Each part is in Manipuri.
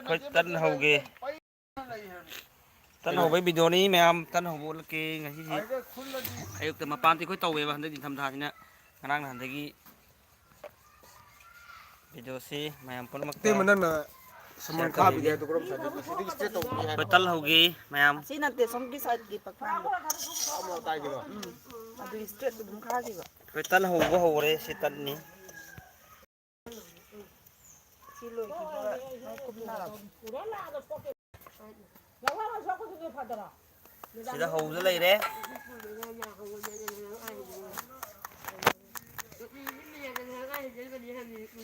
khơi tân hầu ghê tân hầu với video này mẹ em tân hầu vô là kê ngày gì ayok từ mà pan thì khơi tàu về và hắn đi thăm thà thế nè ngang hắn thấy video si mẹ em con mắc Tim mana semen kapi dia tu kurang saja. Jadi kita tahu ni. khơi tân hầu ghê mẹ em Si nanti som ki side ki pakpan. Kamu tahu gitu. Adu straight tu dum kha ki ba. khơi tân hầu vô hầu đấy si tân ní Si loi ki ba no kum na la. si là hầu rất lấy đấy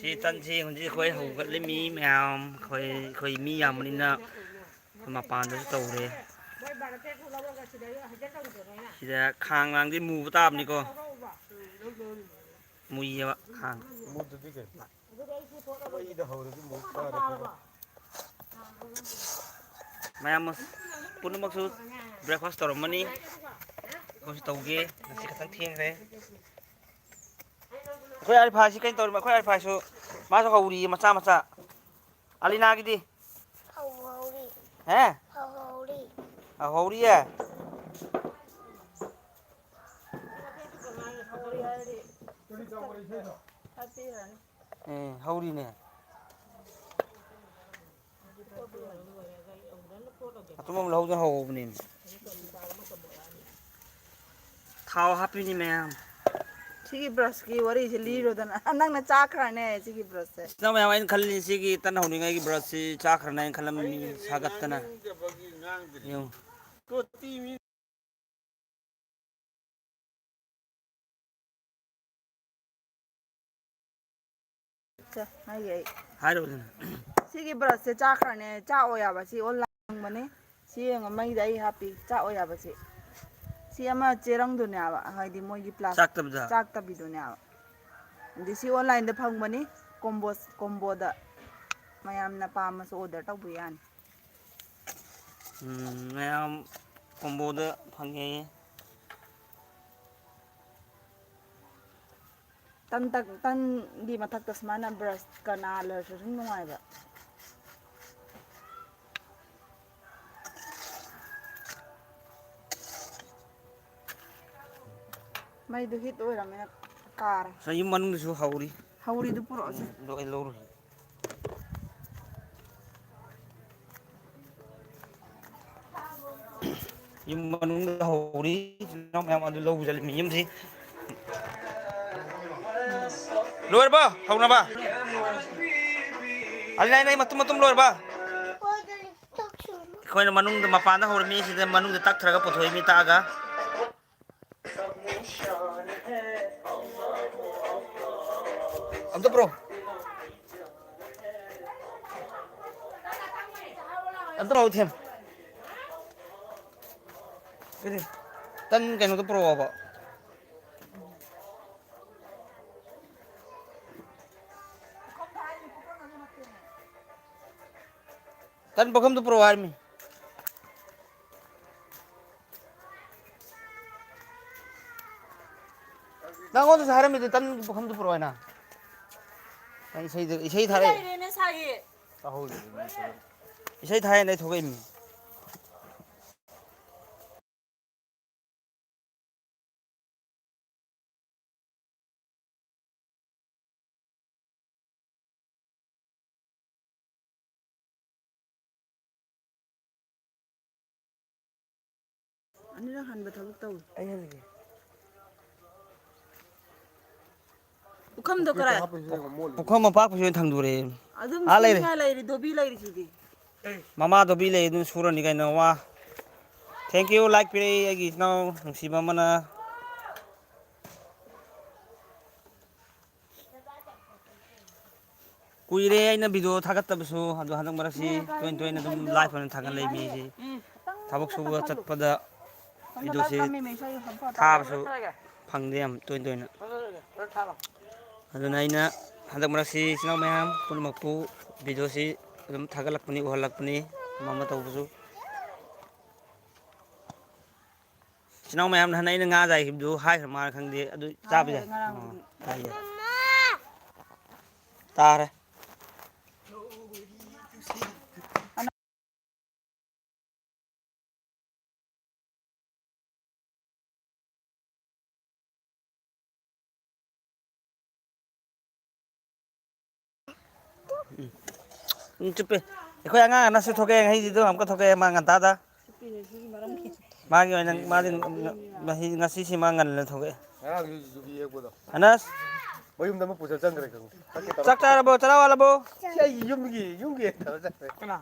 si tân si còn si khơi hầu vẫn lấy mí mèo khơi mí yam đi nè mà pan đấy tàu đấy si là khang lang đi mù tam đi cô mùi vậy khang Muda juga. Apa ini dah huru tu muda. mẹ em pun maksud breakfast tàu mà ní cô si tàu ghê là si khang thiên đấy khơi ai phai si cái tàu mà khơi ai phai số mà số hầu đi mà cha Alina cái đi hả hầu đi à hầu đi nè tôi mong lâu cho hầu nè thao happy ni mẹ Si ki brush ki wari si li ro dan nang na cha khra ne si ki brush se. sao mẹ anh khăn lên si cái tân hầu ni ngay cái brush si cha khăn này khăn làm sagat na yung Kau tim Cha hai ge. hai rồi Si ki brush se cha khra ne cha o ya ba si online mane. Si nga mai dai happy cha o ya ba si. Si ama cherang du ne ba hai di moi gi plastic. chắc tập ra Chak ta bi du ne ba. Di si online da phang mane combo da mayam na pa ma so order tau bu yan. mẹ em combo đó phăng nghe Tan di matak tas mana brush kana la so sung nungai ba. Mai du hit oi ramena car. sao yung manung số hầu đi Hauri du puro si. rồi lâu rồi nhưng mà nó hầu đi nó em ăn lâu rồi mình nhiễm gì lôi ba không nào ba anh này mà tum lôi ba khơi là manung mà pan đó hầu mi thì manung thì tắc thằng cái bột mi ta cả anh tu pro anh tu mau thêm cái gì tân cái nó tu pro apa tan bokam tu pro army nang on sa haram itu tan bokam tu pro na isai thare tahu. isai thare này thôi em Ani ra han ba thabuk tau. ai hay Ukam do kara. bokam mà bác phải thằng đuổi Adum lai singa lai ri dobi lai ri sidi. mama do bi le dun sura ni kai na wa thank you like pire agi now si mama na kuire aina video thagattabsu adu hanang marasi 2020 na dum live on thagan lei mi si thabak su chatpada video si thabsu phangde am 2020 na adu naina hanang marasi sinau mayam pulmakpu video si dum thagalakpani uhalakpani mama tawbusu sinau mayam na naina nga jai hibdu hai ma khangde adu chabe ja tai tare ꯆꯨꯞꯄꯦ ꯑꯩꯈꯣꯏ ꯑꯉꯥꯡ ꯑꯅꯁꯨ ꯊꯣꯛꯑꯦ ꯍꯩꯁꯤꯗꯣ ꯑꯃꯨꯛꯀ ꯊꯣꯛꯑꯦ ꯃꯥ ꯉꯟꯇꯥꯗ ꯃꯥꯒꯤ ꯑꯣꯏꯅ ꯃꯥꯗꯤ ꯉꯁꯤꯁꯤ ꯃꯥ ꯉꯜꯅ ꯊꯣꯛꯑꯦ ꯑꯅꯁ ꯃꯌꯨꯝꯗ ꯑꯃ ꯄꯨꯁꯜ ꯆꯪꯈ꯭ꯔꯦ ꯆꯥꯛ ꯆꯥꯔꯕꯣ ꯆꯔꯥ ꯋꯥꯠꯂꯕꯣ ꯌꯨꯝꯒꯤ ꯀꯅꯥ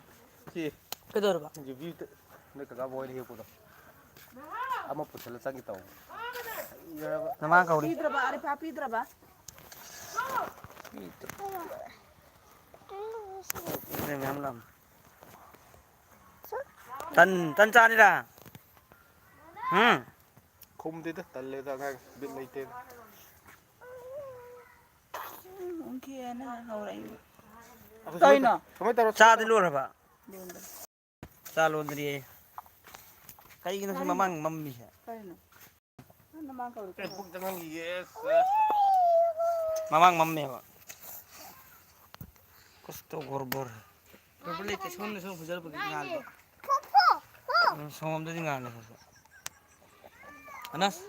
ꯀꯩꯗꯧꯔꯕ ꯅꯣꯏ ꯀꯀꯥ ꯕꯣꯏꯅ ꯍꯦꯛꯄꯗꯣ ꯑꯃ ꯄꯨꯁꯜꯂ ꯆꯪꯒꯦ ꯇꯧꯕ ꯅꯃꯥ ꯀꯧꯔꯤ ꯄꯤꯗ꯭ꯔꯕ ꯑꯔꯤꯐꯥ ꯄꯤꯗ꯭ꯔꯕ mềm lắm tân cha đi ra ꯈꯨꯝꯗꯦꯗ ꯇꯜꯂꯦꯗ ꯑꯉꯥꯡ ꯕꯤꯠ ꯂꯩꯇꯦꯗ ꯎꯪꯈꯤꯅ ꯍꯧꯔꯛꯏ ꯀꯩꯅꯣ ꯀꯃꯥꯏ ꯇꯧꯔ ꯆꯥꯗꯤ ꯂꯣꯏꯔꯕ ꯆꯥ ꯂꯣꯟꯗ꯭ꯔꯤꯌꯦ ꯀꯩꯒꯤꯅꯣ ꯁꯤ ꯃꯃꯥꯡ ꯃꯝꯃꯤꯁꯦ ꯀꯩꯅꯣ ꯅꯃꯥ ꯀꯧꯔꯤ ꯄꯨꯛ ꯆꯪꯍꯟꯈꯤꯒꯦ ꯃꯃꯥꯡ ꯃꯝꯃꯦꯕ ꯀꯨꯁꯇꯣ ꯒꯣꯔꯒꯣꯔ ꯄꯦꯄꯔ ꯂꯩꯇꯦ ꯁꯣꯝꯗ ꯁꯨꯝ ꯐꯖꯔꯕꯒꯤ ꯉꯥꯜꯕ ꯁꯣꯝꯗꯗꯤ ꯉꯥꯜꯂꯦ ꯑꯅꯁ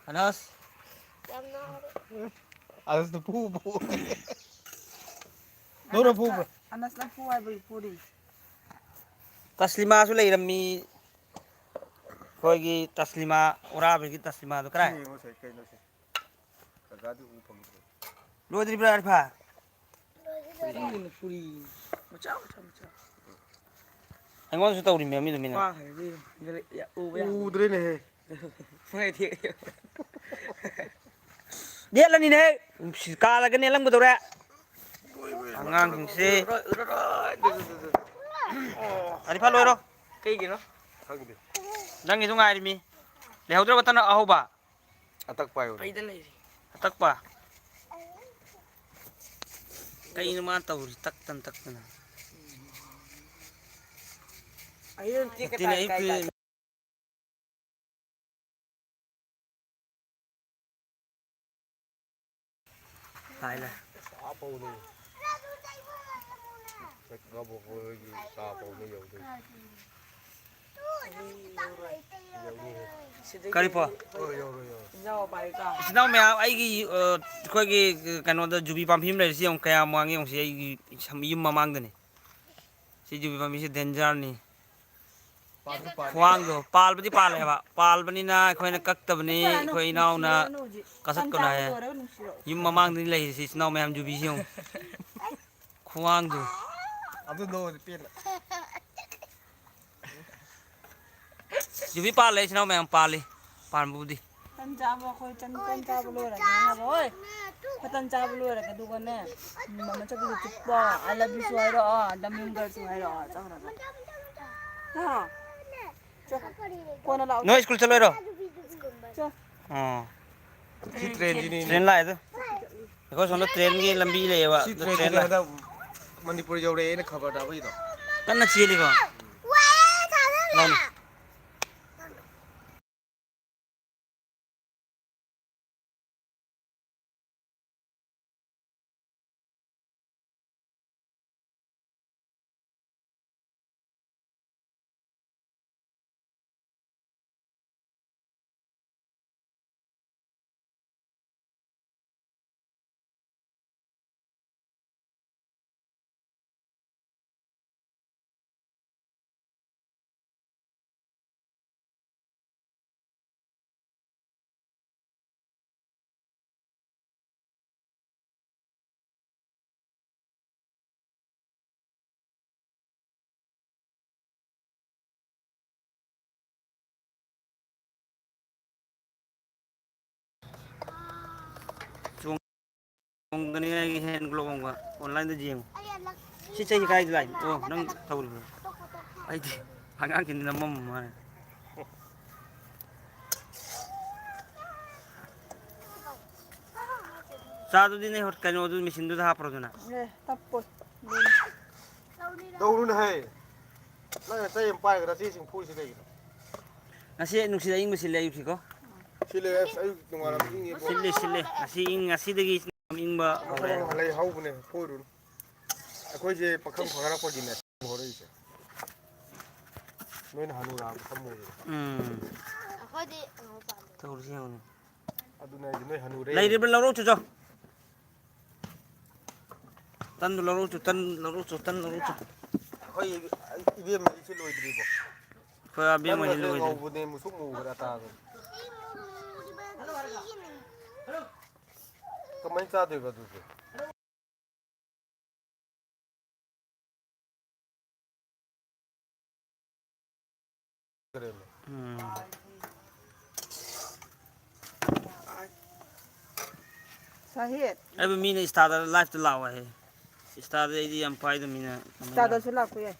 ꯑꯅꯁ ꯑꯁ ꯐꯨ ꯅꯪꯅ ꯐꯨꯕ꯭ꯔꯥ ꯑꯅꯁꯅ ꯐꯨ ꯍꯥꯏꯕꯒꯤ ꯐꯨꯔꯤ ꯇꯁꯂꯤꯃꯥꯁꯨ ꯂꯩꯔꯝꯃꯤ ꯑꯩꯈꯣꯏꯒꯤ ꯇꯁꯂꯤꯃꯥ ꯎꯔꯥꯕꯒꯤ ꯇꯁꯂꯤꯃꯥꯗꯣ ꯀꯔꯥꯏ ꯀꯩꯅꯣꯁꯦ ꯀꯀꯥꯗꯤ ꯎ ꯐꯪꯗ꯭ꯔꯦ ꯂꯣꯏꯗ꯭ꯔꯤꯕ꯭ꯔꯥ ꯑꯔꯤꯐꯥ ꯑꯩꯉꯣꯟꯗꯁꯨ ꯇꯧꯔꯤꯃꯦ ꯃꯤꯗꯨ ꯃꯤꯅ ꯎꯗ꯭ꯔꯦꯅꯦꯍꯦ ꯅꯦꯠꯂꯅꯤꯅꯦꯍꯦ ꯀꯥꯜꯂꯒ ꯅꯦꯠꯂꯝꯒꯗꯧꯔꯦ ꯑꯉꯥꯡꯁꯤꯡꯁꯤ ꯑꯔꯤꯐꯥ ꯂꯣꯏꯔꯣ ꯀꯩꯒꯤꯅꯣ ꯈꯪꯗꯦ ꯅꯪꯒꯤꯁꯨ ꯉꯥꯏꯔꯤꯃꯤ ꯂꯩꯍꯧꯗ꯭ꯔꯕ ꯇꯅ ꯑꯍꯧꯕ ꯑꯇꯛꯄ ꯍꯥꯏꯌꯣ ꯑꯇꯛꯄ ꯀꯩꯅꯣ ꯃꯥ ꯇꯧꯔꯤ ꯇꯛꯇꯅ ꯇꯛꯇꯅ ꯂꯥꯏ ꯀꯔꯤꯄꯣ ꯏꯆꯤꯟ ꯏꯅꯥꯎ ꯃꯌꯥꯝ ꯑꯩꯒꯤ ꯑꯩꯈꯣꯏꯒꯤ ꯀꯩꯅꯣꯗ ꯖꯨꯕꯤ ꯄꯥꯝꯕꯤ ꯑꯃ ꯂꯩꯔꯤꯁꯤ ꯌꯦꯡꯉꯨ ꯀꯌꯥꯝ ꯋꯥꯡꯉꯤ ꯌꯦꯡꯉꯨꯁꯤ ꯑꯩꯒꯤ ꯌꯨꯝ ꯃꯃꯥꯡꯗꯅꯤ ꯁꯤ ꯖꯨꯕꯤ ꯄꯥꯝꯕꯤꯁꯤ ꯗꯦꯟꯖꯔꯅꯤ ꯈ꯭ꯋꯥꯡꯗꯣ ꯄꯥꯜꯕꯗꯤ ꯄꯥꯜꯂꯦꯕ ꯄꯥꯜꯕꯅꯤꯅ ꯑꯩꯈꯣꯏꯅ ꯀꯛꯇꯕꯅꯤ ꯑꯩꯈꯣꯏ ꯏꯅꯥꯎꯅ ꯀꯛꯊꯠꯀꯅꯨ ꯍꯥꯏꯌꯦ ꯌꯨꯝ ꯃꯃꯥꯡꯗꯅꯤ ꯂꯩꯔꯤꯁꯤ ꯏꯆꯤꯟ ꯏꯅꯥꯎ ꯃꯌꯥꯝ ꯖꯨꯕꯤꯁꯤ ꯌꯦꯡꯉꯨ ꯈ꯭ꯋꯥꯡꯗꯣ ꯖꯨꯕꯤ ꯄꯥꯜꯂꯦ ꯏꯆꯤꯟ ꯏꯅꯥꯎ ꯃꯌꯥꯝ ꯄꯥꯜꯂꯤ ꯄꯥꯟꯕꯕꯨꯗꯤ ꯇꯟ ꯆꯥꯕ ꯑꯩꯈꯣꯏ ꯇꯟ ꯆꯥꯕ ꯂꯣꯏꯔꯒꯦ ꯍꯪꯉꯕ ꯍꯣꯏ ꯇꯟ ꯆꯥꯕ ꯂꯣꯏꯔꯒꯦ ꯑꯗꯨꯒꯅꯦ ꯃꯃꯥ ꯆꯧꯕꯤꯗꯣ ꯆꯨꯞꯄꯣ ꯑꯥꯏ ꯂꯚ ꯌꯨꯁꯨ ꯍꯥꯏꯔꯛꯑꯣ ꯗꯃꯤꯡꯒꯔꯁꯨ ꯍꯥꯏꯔꯛꯑꯣ ꯆꯠꯈ꯭ꯔꯒ ꯀꯣꯟꯅ ꯂꯥꯛꯑꯣ ꯅꯣꯏ ꯁ꯭ꯀꯨꯜ ꯆꯠꯂꯣꯏꯔꯣ ꯆꯣ ꯑꯣ ꯁꯤ ꯇ꯭ꯔꯦꯟꯁꯤꯅꯤꯅꯦ ꯇ꯭ꯔꯦꯟ ꯂꯥꯛꯑꯦꯗꯣ ꯑꯩꯈꯣꯏ ꯁꯣꯝꯗ ꯇ꯭ꯔꯦꯟꯒꯤ ꯂꯝꯕꯤ ꯂꯩꯌꯦꯕ ꯁꯤ ꯇ꯭ꯔꯦꯟ ꯇ꯭ꯔꯦꯟꯁꯤꯗꯤ ꯂꯥꯛꯑꯦ ꯍꯟꯗꯛ ꯃꯅꯤꯄꯨꯔ ꯌꯧꯔꯛꯑꯦꯅ ꯈꯕꯔ ꯇꯥꯕꯒꯤꯗꯣ ꯀꯟꯅ ꯆꯦꯜꯂꯤꯀꯣ ꯆꯣꯡꯒꯅꯤ ꯑꯩꯒꯤ ꯍꯦꯟ ꯒ꯭ꯂꯣꯕ ꯑꯃꯒ ꯑꯣꯟꯂꯥꯏꯟꯗ ꯌꯦꯡꯉꯨ ꯁꯤ ꯆꯩꯁꯤ ꯀꯥꯏꯗ ꯂꯥꯛꯏ ꯑꯣ ꯅꯪ ꯇꯧꯔꯤꯕ꯭ꯔꯣ ꯑꯩꯗꯤ ꯑꯉꯥꯡꯁꯤꯡꯗꯤ ꯅꯝꯃꯝꯃ ꯃꯥꯜꯂꯦ ꯆꯥꯗꯨꯗꯤꯅꯦ ꯀꯩꯅꯣꯗꯨ ꯃꯦꯆꯤꯟꯗꯨꯗ ꯍꯥꯞꯄ꯭ꯔꯣꯗꯅ ꯇꯞꯄꯣꯏ ꯇꯧꯅꯨꯅꯦꯍꯦ ꯅꯪꯅ ꯆꯩ ꯑꯃ ꯄꯥꯏꯔꯒ ꯆꯦꯁꯤꯡ ꯐꯨꯔꯤꯁꯤ ꯀꯩꯒꯤꯅꯣ ꯉꯁꯤ ꯅꯨꯡꯁꯤꯠ ꯑꯏꯪꯕ ꯁꯤꯠꯂꯦ ꯑꯌꯨꯛꯁꯤꯀꯣ ꯁꯤꯜꯂꯦ ꯑꯁ ꯑꯌꯨꯛ ꯅꯣꯡꯉꯥꯜꯂꯝ ꯏꯪꯉꯦꯕꯣ ꯁꯤꯠꯂꯦ ꯁꯤꯠꯂꯦ ꯉꯁꯤꯗꯒꯤ ꯏꯪꯕ ꯊꯕꯛ ꯍꯧꯔꯛꯑꯦ ꯂꯩ ꯍꯧꯕꯅꯦ ꯐꯣꯏꯔꯨꯅꯨ ꯑꯩꯈꯣꯏꯁꯦ ꯄꯥꯈꯪ ꯐꯥꯒꯠꯔꯛꯄꯒꯤꯅꯦ ꯍꯧꯔꯛꯏꯁꯦ ꯅꯣꯏꯅ ꯍꯅꯨꯔꯛꯑꯕ ꯈꯪꯉꯣꯏꯕ ꯇꯧꯔꯤꯁꯤ ꯌꯦꯡꯉꯨꯅꯦ ꯑꯗꯨꯅꯦ ꯍꯥꯏꯁꯦ ꯅꯣꯏ ꯍꯅꯨꯔꯦ ꯂꯩꯔꯤꯕ꯭ꯔꯥ ꯂꯧꯔꯣ ꯆꯨꯆꯣ ꯇꯟꯗꯨ ꯂꯧꯔꯨꯆꯨ ꯇꯟ ꯂꯧꯔꯨꯆꯨ ꯇꯟ ꯂꯧꯔꯨꯆꯨ ꯑꯩꯈꯣꯏ ꯏꯕꯦꯝꯃꯒꯤꯁꯤ ꯂꯣꯏꯗ꯭ꯔꯤꯕꯣ ꯑꯩꯈꯣꯏ ꯑꯕꯦꯝ ꯍꯣꯏꯗꯤ ꯇꯟꯒꯁꯦ ꯂꯣꯏꯗ꯭ꯔꯤ ꯉꯧꯕꯅꯦ ꯃꯨꯁꯨꯛ ꯃꯨꯈ꯭ꯔꯦ ꯑꯇꯥꯒ ꯀꯃꯥꯏꯅ ꯆꯥꯗꯣꯏꯕ ꯑꯗꯨꯗꯤ Sahid. ꯑꯩꯕꯨ ꯃꯤꯅ ꯏꯟꯁꯇꯥꯗ ꯂꯥꯏꯐꯇ ꯂꯥꯛꯑꯣ ꯍꯥꯏ ꯏꯟꯁꯇꯥꯗ ꯑꯩꯗꯤ ꯌꯥꯝ ꯄꯥꯏꯗꯕꯅꯤꯅ Stadosꯨ ꯂꯥꯛꯄ ꯌꯥꯏ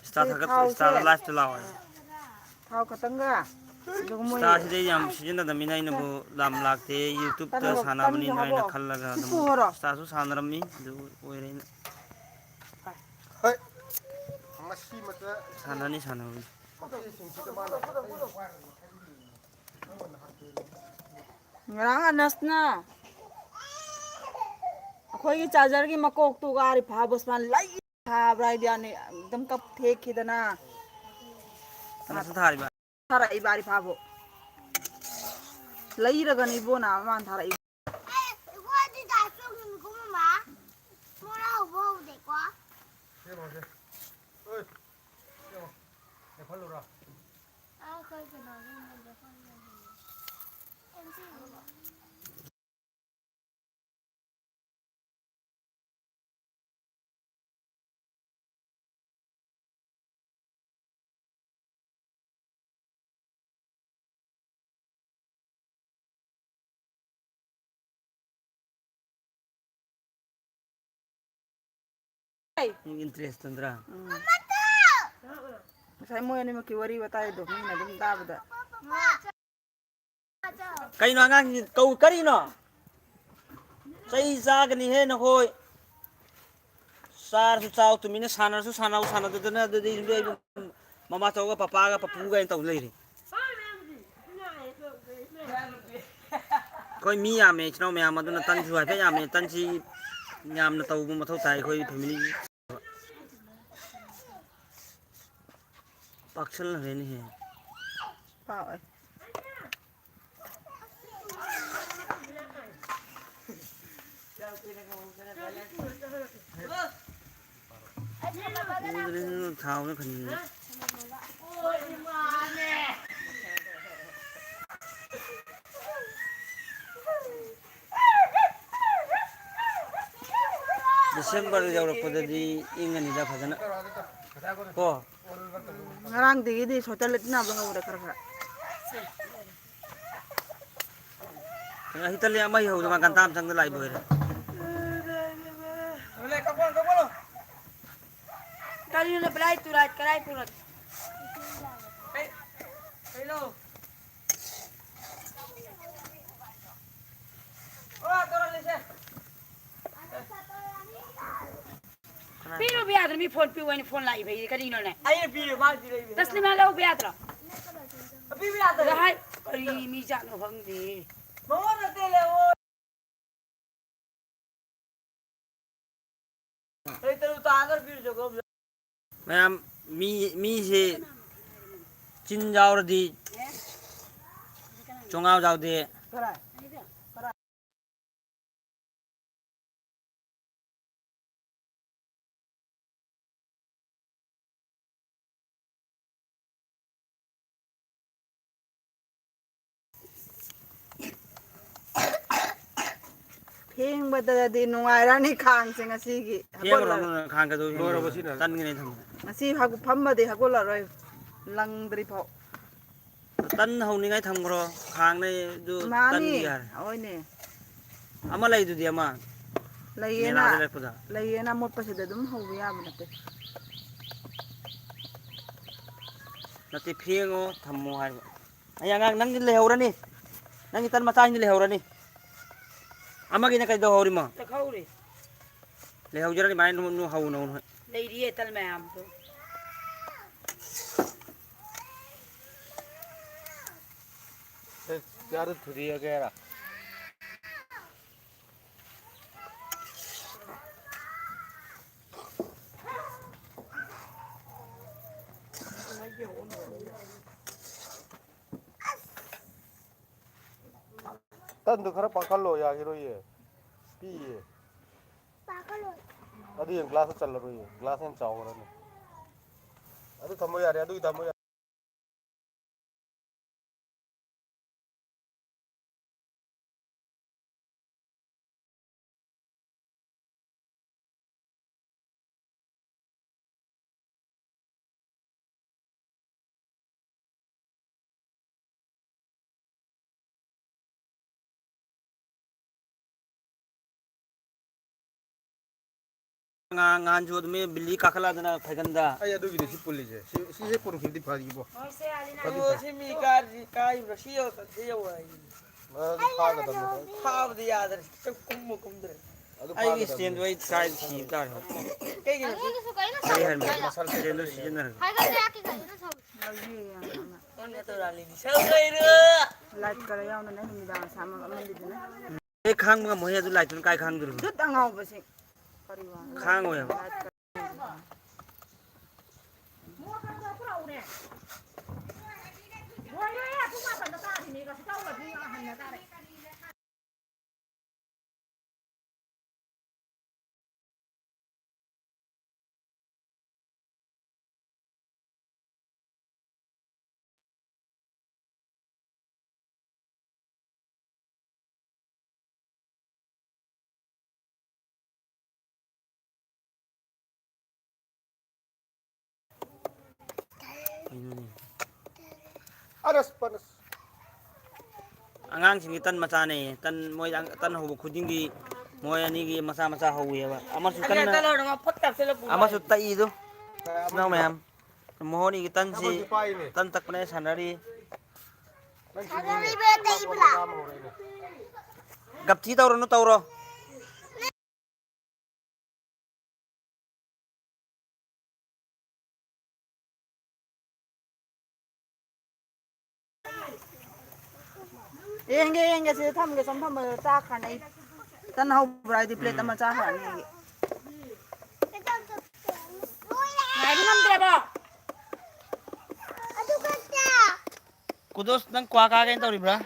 ꯏꯟꯁꯇꯥ ꯏꯟꯁꯇꯥꯗ ꯂꯥꯏꯐꯇ ꯂꯥꯛꯑꯣ ꯍꯥꯏ ꯊꯥꯎ ꯈꯛꯇꯪꯒ ꯑꯗꯨꯒ ꯃꯣꯏ ꯏꯟꯁꯇꯥꯁꯤꯗ ꯌꯥꯝ ꯁꯤꯖꯤꯟꯅꯗꯕꯅꯤꯅ ꯑꯩꯅꯕꯨ ꯌꯥꯝ ꯂꯥꯛꯇꯦ ꯌꯨꯇ꯭ꯌꯨꯕꯇ ꯇꯟꯁꯨ ꯁꯥꯟꯅꯕꯅꯤꯅ ꯑꯩꯅ ꯍꯥꯞꯄꯛꯑꯣ ꯈꯜꯂꯒ ꯑꯗꯨꯝ ꯄꯨꯔꯣ ꯏꯟꯁꯇꯥꯁꯨ ꯁꯥꯟꯅꯔꯝꯃꯤ ꯑꯗꯨ ꯑꯣꯏꯔꯦ ꯑꯩꯅ ꯍꯣꯏ ꯃꯁꯤ ꯃꯇ ꯁꯥꯟꯅꯅꯤ ꯁꯥꯟꯅꯕꯅꯤ ꯉꯔꯥꯡ ꯑꯅꯁꯅ ꯑꯩꯈꯣꯏꯒꯤ ꯆꯥꯔꯖꯔꯒꯤ ꯃꯀꯣꯛꯇꯨꯒ ꯐꯥꯕꯁꯃꯥꯟ ꯂꯩ ꯊꯥꯕ꯭ꯔꯥ ꯍꯥꯏꯗꯤ ꯌꯥꯅꯤ ꯑꯗꯨꯝ ꯀꯞ ꯊꯦꯛꯈꯤꯗꯅ ꯀꯅꯥꯁꯨ ꯊꯥꯔꯤꯕ ꯊꯥꯔꯛꯏꯕ ꯑꯔꯤꯐꯥꯕꯨ ꯂꯩꯔꯒꯅꯤ ꯏꯕꯣꯅ ꯃꯥꯅ ꯊꯥꯔꯛꯏ ꯏꯟꯇꯔꯦꯁ ꯇꯟꯗ꯭ꯔꯥ ꯉꯁꯥꯏ ꯃꯣꯏ ꯑꯅꯤꯃꯛꯀꯤ ꯋꯥꯔꯤ ꯋꯥꯇꯥꯏꯗꯣ ꯃꯤꯅ ꯑꯗꯨꯝ ꯇꯥꯕꯗ ꯀꯩꯅꯣ ꯑꯉꯥꯡꯁꯤ ꯀꯧ ꯀꯔꯤꯅꯣ ꯆꯩ ꯆꯥꯒꯅꯤꯍꯦ ꯅꯈꯣꯏ ꯆꯥꯔꯁꯨ ꯆꯥꯎ ꯇꯨꯃꯤꯟꯅ ꯁꯥꯟꯅꯔꯁꯨ ꯁꯥꯟꯅꯧ ꯁꯥꯟꯅꯗꯗꯅ ꯑꯗꯨꯗꯤ ꯃꯃꯥ ꯆꯧꯒ ꯄꯄꯥꯒ ꯄꯄꯨꯒꯩꯅ ꯇꯧ ꯂꯩꯔꯤ ꯑꯩꯈꯣꯏ ꯃꯤ ꯌꯥꯝꯃꯦ ꯏꯆꯤꯟ ꯏꯅꯥꯎ ꯃꯌꯥꯝ ꯑꯗꯨꯅ ꯇꯟꯁꯨ ꯍꯥꯏꯐꯦꯠ ꯌꯥꯝꯃꯦ ꯇꯟꯁꯤ ꯌꯥꯝꯅ ꯇꯧꯕ ꯃꯊꯧ ꯇꯥꯏ ꯑꯩꯈꯣꯏ ꯐꯦꯃꯤꯂꯤ ꯄꯥꯛꯁꯜꯂꯔꯦꯅꯦꯍꯦ ꯄꯥꯛꯑꯣꯏ ꯊꯥꯎꯅ ꯈꯟꯕ ꯗꯤꯁꯦꯝꯕꯔ ꯌꯧꯔꯛꯄꯗꯗꯤ ꯏꯪꯉꯅꯤꯗ ꯐꯖꯅ ꯀꯣ ꯉꯔꯥꯡꯗꯒꯤꯗꯤ ꯁꯣꯇꯔ ꯂꯤꯠꯅꯕ ꯍꯧꯔꯦ ꯈꯔ ꯈꯔ ꯍꯤꯇꯂꯤ ꯑꯃ ꯍꯧꯗ ꯃꯥ ꯒꯟꯇꯥ ꯑꯃ ꯆꯪꯗ ꯂꯥꯛꯏꯕ ꯑꯣꯏꯔꯦ Kalian na balay turat kalay turat. Hello. Oh, tolong lese. Pino biadra mi phone pi wani phone lai bhai kadi no ne Ai piro ma di lai. tasli ma lau biadra Abi biadra. hai kari mi ja no hang de Mo na tele o. Ai taru ta agar piro jogo. Mayam mi se chin jaurdi chongao jaude. ꯐꯦꯡꯕꯗꯗꯤ ꯅꯨꯡꯉꯥꯏꯔꯅꯤ ꯈꯥꯡꯁꯦ ꯉꯁꯤꯒꯤ ꯌꯦꯡꯔꯣ ꯈꯥꯡꯒꯗꯣ ꯂꯣꯏꯔꯕꯁꯤꯅ ꯇꯟꯒꯅꯤ ꯊꯝ ꯉꯁꯤ ꯐꯝꯕꯗꯤ ꯍꯧꯒꯠꯂꯔꯣꯏ ꯂꯪꯗ꯭ꯔꯤ ꯐꯥꯎ ꯇꯟ ꯍꯧꯅꯤꯡꯉꯥꯏ ꯊꯝꯈ꯭ꯔꯣ ꯈꯥꯡꯅꯩ ꯑꯗꯨ ꯃꯥꯅꯤ ꯇꯟꯒꯤ ꯌꯥꯔꯦ ꯍꯣꯏꯅꯦ ꯑꯃ ꯂꯩꯗꯨꯗꯤ ꯑꯃ ꯂꯩꯌꯦꯅ ꯃꯦꯂꯥꯗ ꯂꯩꯔꯛꯄꯗ ꯂꯩꯌꯦꯅ ꯃꯣꯠꯄꯁꯤꯗ ꯑꯗꯨꯝ ꯍꯧꯕ ꯌꯥꯕ ꯅꯠꯇꯦ ꯅꯠꯇꯦ ꯐꯦꯡꯉꯣ ꯊꯝꯃꯣ ꯍꯥꯏꯕ ꯑꯩ ꯑꯉꯥꯡ ꯅꯪꯗꯤ ꯂꯩꯍꯧꯔꯅꯤ ꯅꯪꯒꯤ ꯇꯟ ꯃꯆꯥꯁꯤꯡꯗꯤ ꯂꯩꯍꯧꯔꯅꯤ ꯑꯃꯒꯤꯅ ꯀꯩꯗꯧꯍꯧꯔꯤꯃꯣ takhawri ꯂꯩꯍꯧꯖꯔꯅꯤ ꯃꯥꯏ ꯅꯨ ꯍꯧꯅ leiriye tal mayam to यार थुरिया गया तंदु खरा पकड़ लो यार हीरो ये पी ये अभी ग्लास चल रही है ग्लास में चाव रहा है अभी थमो यार अभी थमो यार ngan jod me billi kakala dana phaganda ai अभी भी पुलिस है सी पुन खिंदी फाड़ी बो ओ सिमी कार काई रशियो दियो आई फाग दम खाव दिया दर कुम कुमदर ai stand wai sai thi tar के के ai har me masal stand do season na ओने तो डाली दी सब गई रे लाइट करे याव न नहीं मिदा सामा मंदी दने e khang ma moya du lai tun kai khang dur दुत अंगाव बसे परिवार khang oya अरस पनस angang sing tan macha ne tan moi tan ho khuding gi moi ani gi macha macha ho ye ba amar su tan amar su tai do no ma'am mohoni gi tan si tan tak ne sanari gap thi tawro no tawro येंगे से थम के संभम चा खाने तन हाउ ब्राइड प्लेट अमा चा खाने Này đi ngâm đẹp à? kudos nang kwa ka gen tawri bra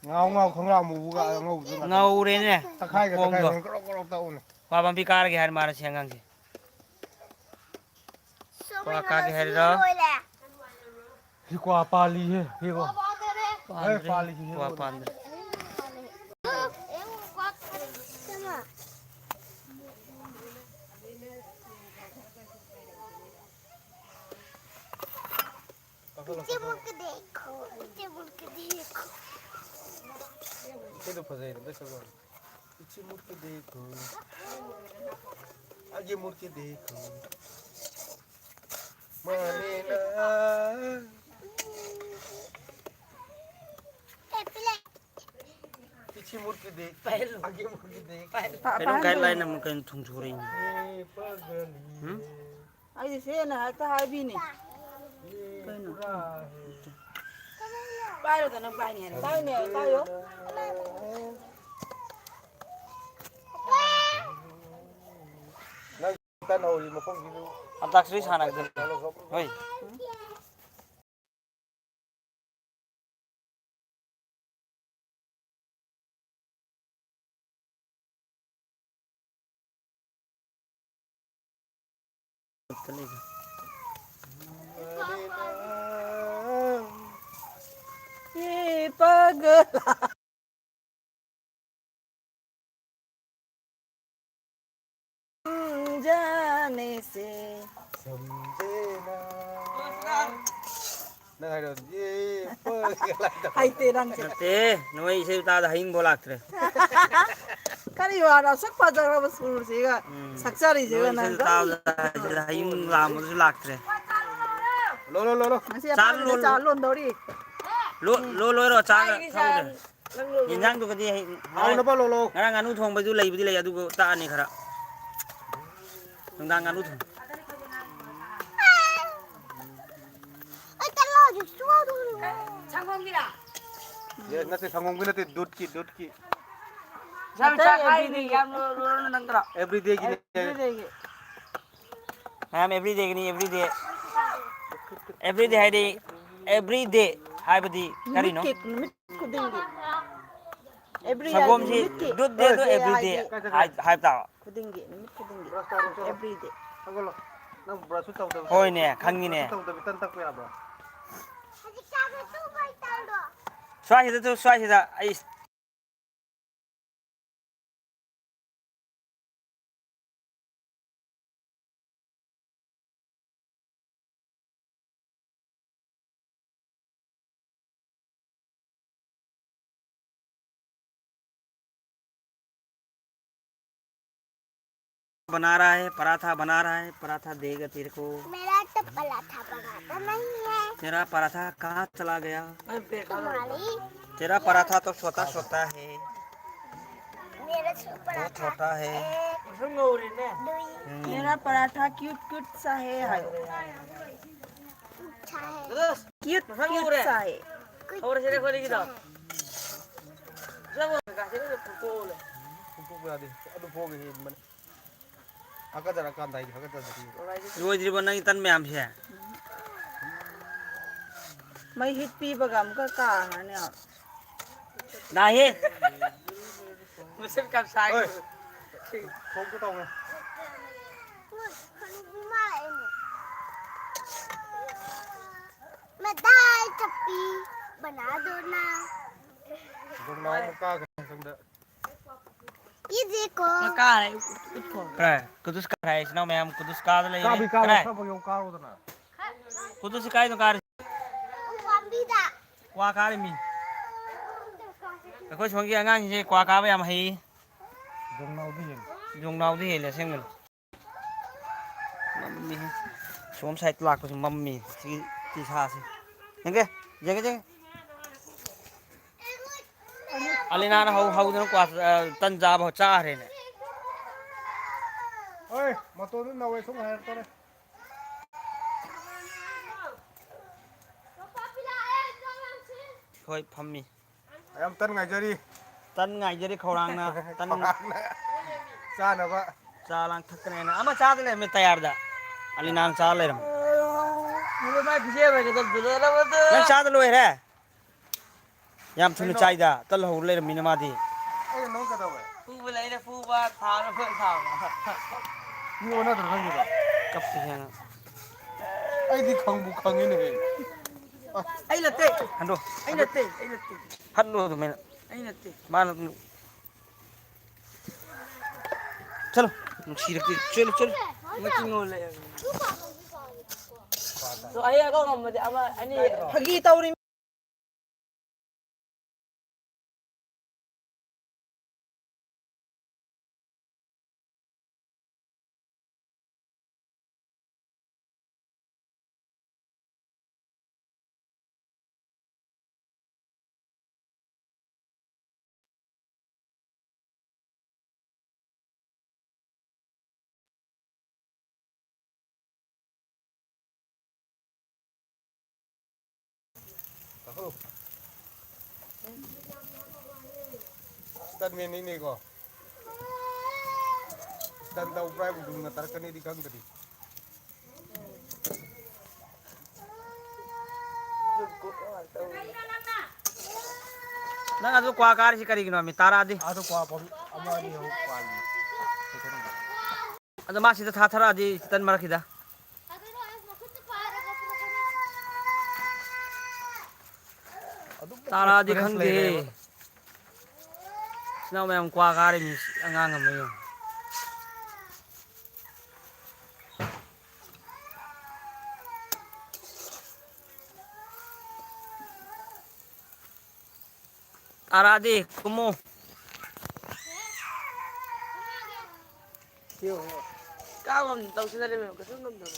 ngao ngao không làm mù gà ngao ngau re ne ta khai cái ta khai cái tao này kwa bam pi kar ge har mar siangang si kwa ka ge har ro hi qua Pali है hi qua Pali kwa pan cái đồ phải đấy sao rồi इच्छी मुड़ के देखो आगे मुड़ के देखो माने ना इच्छी मुड़ के देख आगे मुड़ के देख pero kai lai nam kan thung churi पगली आई से ना ta hai bi ni Bay rồi tao nó bay nè. tai ne tai yo tan hồi mà không gì đâu antak sri sana gen oi ये पगला जाने से समझे ना नहीं है ये पगला hai terang se te noi se ta da hing bolak tre kari wara sak pajara basur se ga sakchari je ga noi se na ta da hing lam su lak tre लो लो लो लो chalon dori lo ro cha ga thau de yin jang du ka di आओ ना लो लो ngarang anu thong ba du lei bi lei adu ko ta ani khara dang anu thong 상공기라. ये ना से संगों की ना ते दूध की Sao cha kai ni yam lo nang kra. Everyday की ma'am every day ni every day hai de every day hai ba di kari no kudingi every sagom si dud de do every day hai ta खुदिंगी निमित खुदिंगी everyday Agolo. Nang brush tau tau. โอ้ยเนี่ยครั้งนี้เนี่ย Tau tau bitan tak ya bro. สวยที่สุดสวยที่สุดไอ้ बना रहा है पराठा बना रहा है पराठा देगा तेरे को मेरा तो पराठा बनाता नहीं है तेरा पराठा कहाँ चला गया तुम्हारी तेरा पराठा तो छोटा छोटा है मेरा बहुत पराठा छोटा है दुई मेरा पराठा क्यूट क्यूट सा है अच्छा है क्यूट क्यूट सा है और से खोली की तो सब का से को ले Pupuk ya di. Aduh pogi man. Agak jara kan dai agak jara di. रोज बना की तन में आम से मैं हिट पी बगम का कहा ने नहीं मुझसे कब साग Oi. Không có tao này. खाने बीमार है मैं दाल चप्पी बना दो ना Gong nao ka ka sang da. ये देखो का है उसको करे कुदुस कर है इसना मैं हम कुदुस का ले Ka bi ka करे sa pag yung karo na. कुदुस का तो कार बंबीदा क्वा कार मी कोई छोंगी अंगांग से क्वा का पे हम है Gong nao di yin. dùng nào thì là xem mình mắm mì xuống sạch lạc của mắm mì thì xa xí những cái Alina nó hầu hầu nó quạt tân giá bảo cha thế này Oi, ma to nu nao sung ha to ne. thôi phăm mì Ayam tan ngai jari. tân ngày giờ đi khẩu rang na tân Sa na ba. cha lang thắc cái này na ama cha ले मैं तैयार दा Alina cha ले रहा मुझे मैं पीछे बैठ के तो दुला रहा मत मैं cha लो है yam thunu chai da tal ho le min ma di Ai no ka da ba. फू बुलाई ना फू बात था ना फिर था Ni ona da nang ba. cấp thì na Ai di khang bu khang ni he. I लते han do I लते han do to men आई लते मान चलो नुकसी रखती चलो चलो मचिंग हो ले तो आई को हम ama ani हगी तौरी Ako. Tan men ni ko. Tan daw prai bu dung tar kan di kang tadi. nang adu kwa kar si kari gino mi tara di Ado ko apa ama ni ho pal. adu ma si ta thara di tan mar khida tara di khang de nào mà em qua kar mi angang am yo tara di kumu cao không tàu xe đây mình có sức nông được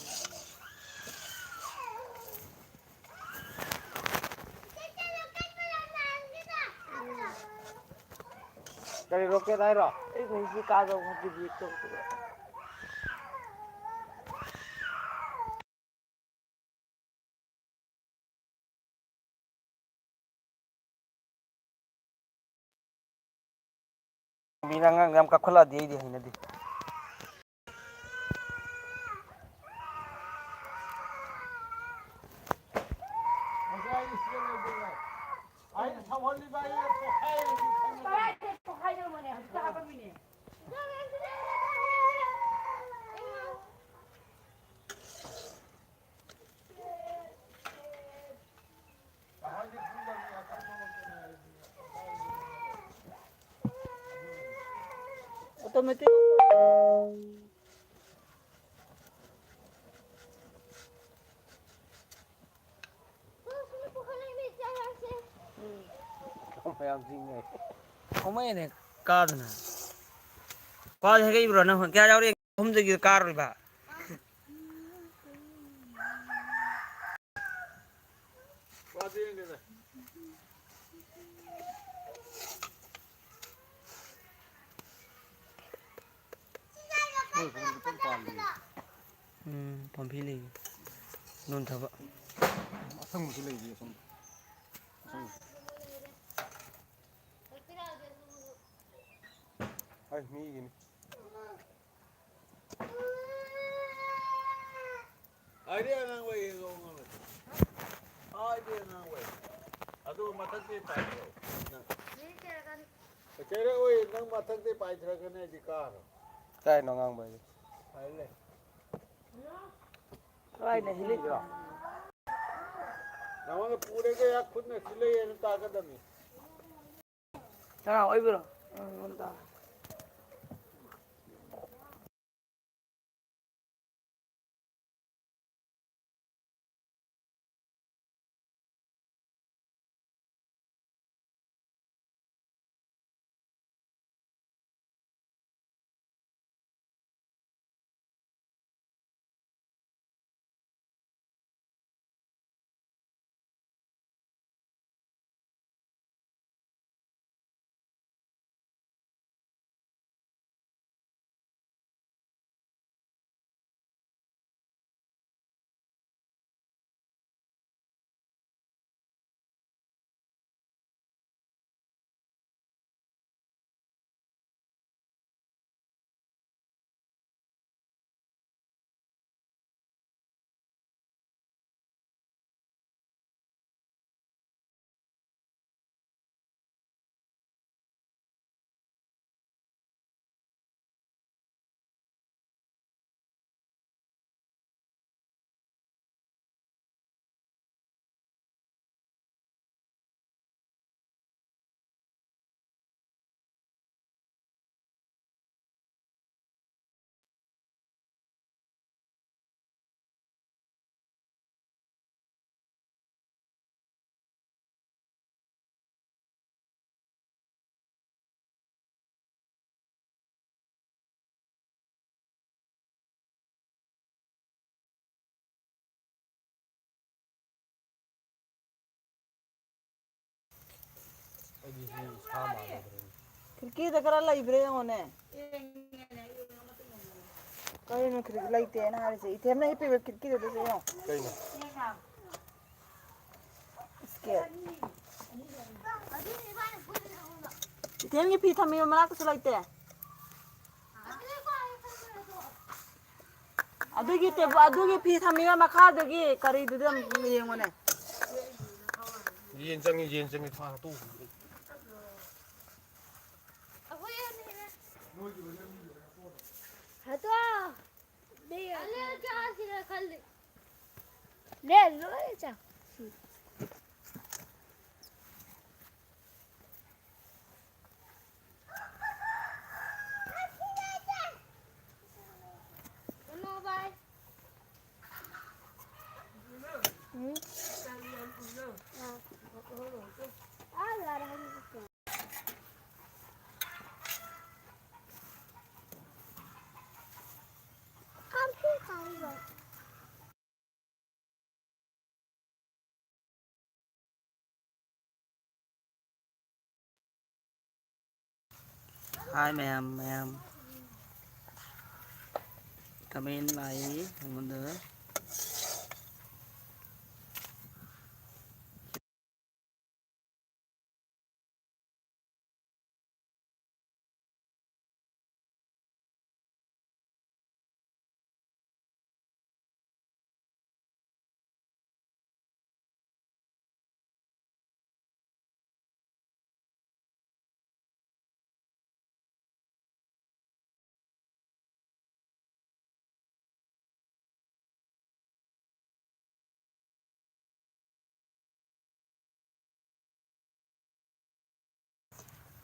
Kali roket ai ro. ấy mình chỉ cao đâu không kịp việc đâu mi nang ngam ka khola di di hina di Ai thau hol ni ba. automatic. Không phải làm gì này. Không mấy này ca rồi nè. Qua thì cái bữa nó kia đâu đi không được ca rồi bà. Qua đi cái này. 범필이 눈 더봐. Không một cái này gì không. Ai mi gì. Ai đi ngang quay không nè. Ai đi ngang quay. À tôi mà thằng cái phải rồi. Cái đó ơi ngang mà thằng cái phải rồi cái này gì cả rồi. Cái nó ngang vậy. Phải lên. Right này hili. 나만의 뿌리가 약분에 실내에는 따가다니. 자, 어이브로. 온다. खिड़की दकरा लाइब्रेरी होने कहीं में खिड़की लाइट है ना हारे से इतने नहीं पे खिड़की दे से हो Cây này. इसके इतने की पीठ हमें मना कुछ लाइट है अदुगी पीठ हमें मखा दोगी करी दुदम ये होने Yên chăng pha tu. Hata đây lên cho chị là khăn lên lưỡi chả Hai mẹ em comment lại một nữa.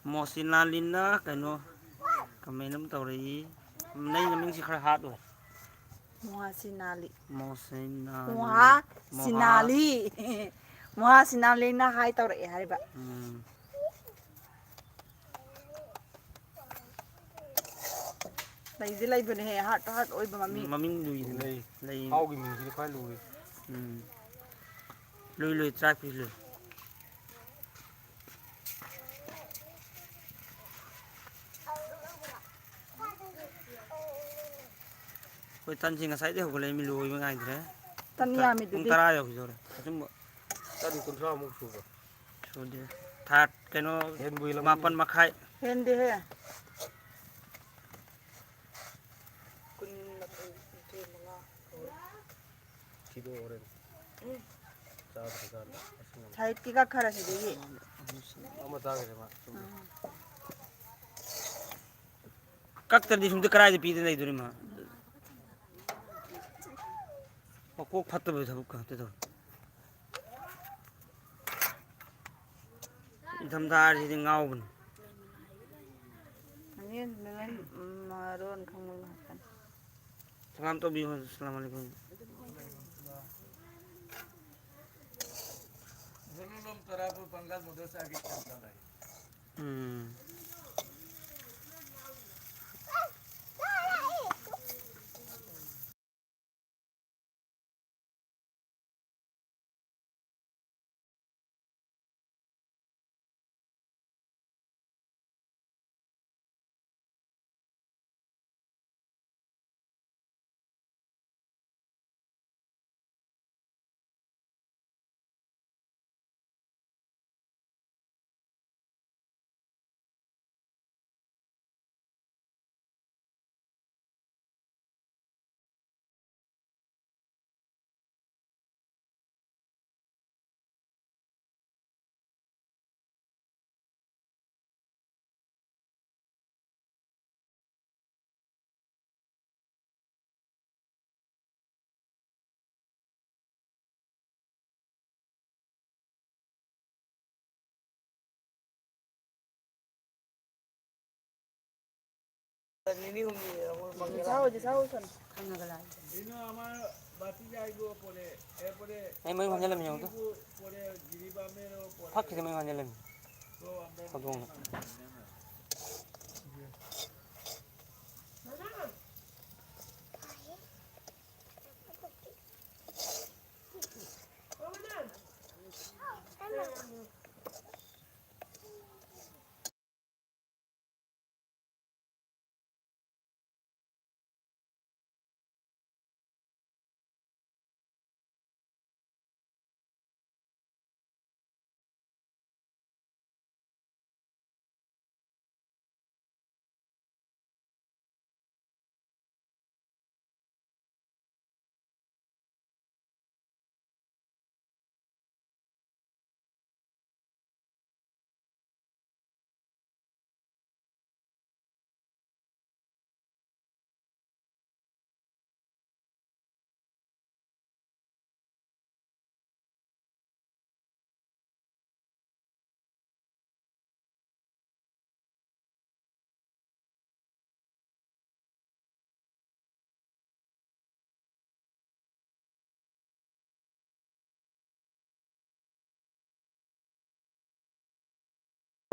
Mo sinalin na kano comment am tawri nay naming si khara hat oi Moha Sinali. Mosin Moha Sinali. Moha Sinali na hai tawri hariba. Lay di lay bune he heart oi ba mami. Maming lui lay Hao cái mình thì phải lùi. lui try please lui koi tan jinga sai de ho le mi lui ma ngai dire Tan ya mi tung du. tara yo rồi chung Ta đi con sao một số rồi. so de that keno Hen bui lắm. mapan makhai Hen di he. Chỉ đồ rồi. Sao thì sao? Chai ki ka khara si de. Ama ta cái mà. kak tar di sum de krai de pi de nei duri ma ko phat to thabuk ka te to tham dar ji ngau bun Ani men maron khang mo kan. salam to bi assalamu alaikum Belum terapu pangkat modal sakit kan. Sao son. Ini ama bati jai go pore. Pore. ai mai hon jalam yong to Pore giriba mero pore. phak ki mai hon jalam Go ambe. khadong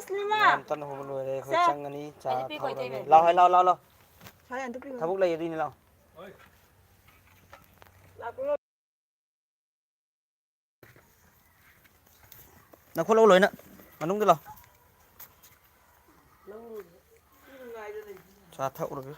Slima. tan ho lo re khoi chang ani cha lao hai lao Chai an tu pi. thabuk lai di ni lao na khol lo loi na anung de lao cha thau rồi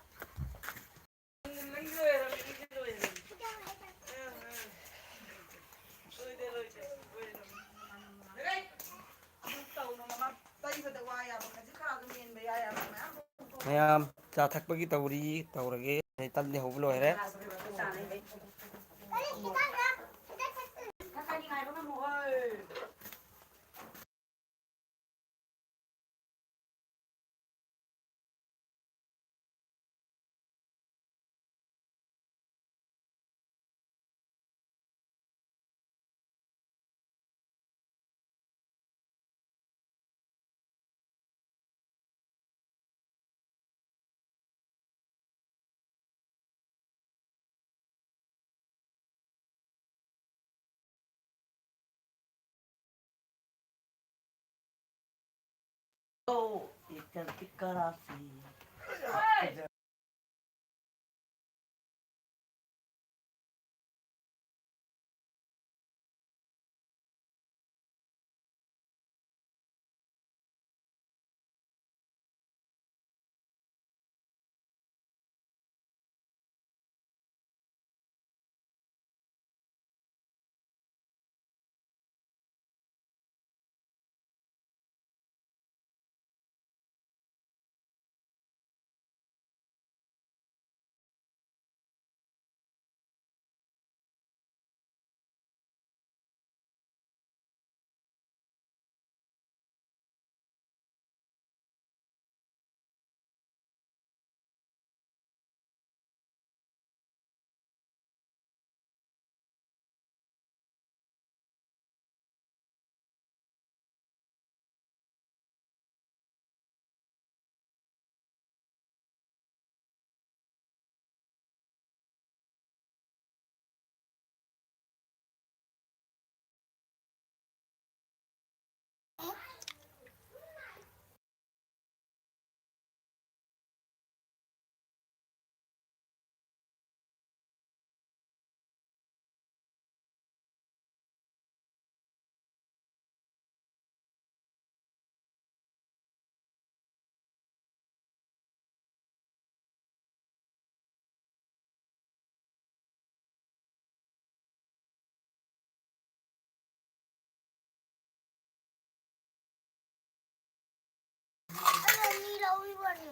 mayam cha thakpagi tawrage tan de ho lo re ikan ikan asin.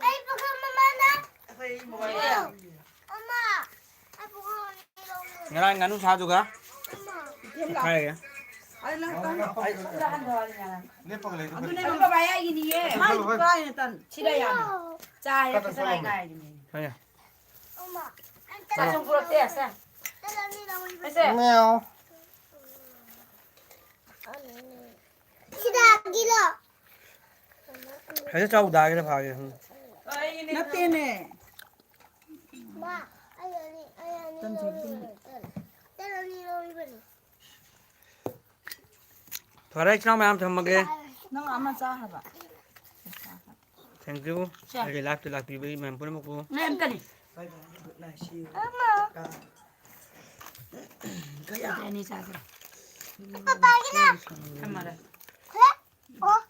Ay, baka mamana. Oma. Ay, baka Ngaran nganu sa juga? Kaya ya. Kaya. Oma. Langsung purut ya, Sa. Meow. Sida gila. Kaya cháu đá cái phá kìa. Natti ne. Ma. Ayani. Tara ni lo ibani. Thoải đấy cháu mày ăn thầm mà kìa. Nang ama cha haba. Thank you. Okay, lap đi với mày muốn một cô. Em tadi. Ini saja. Papa gina. Kamera. Oh.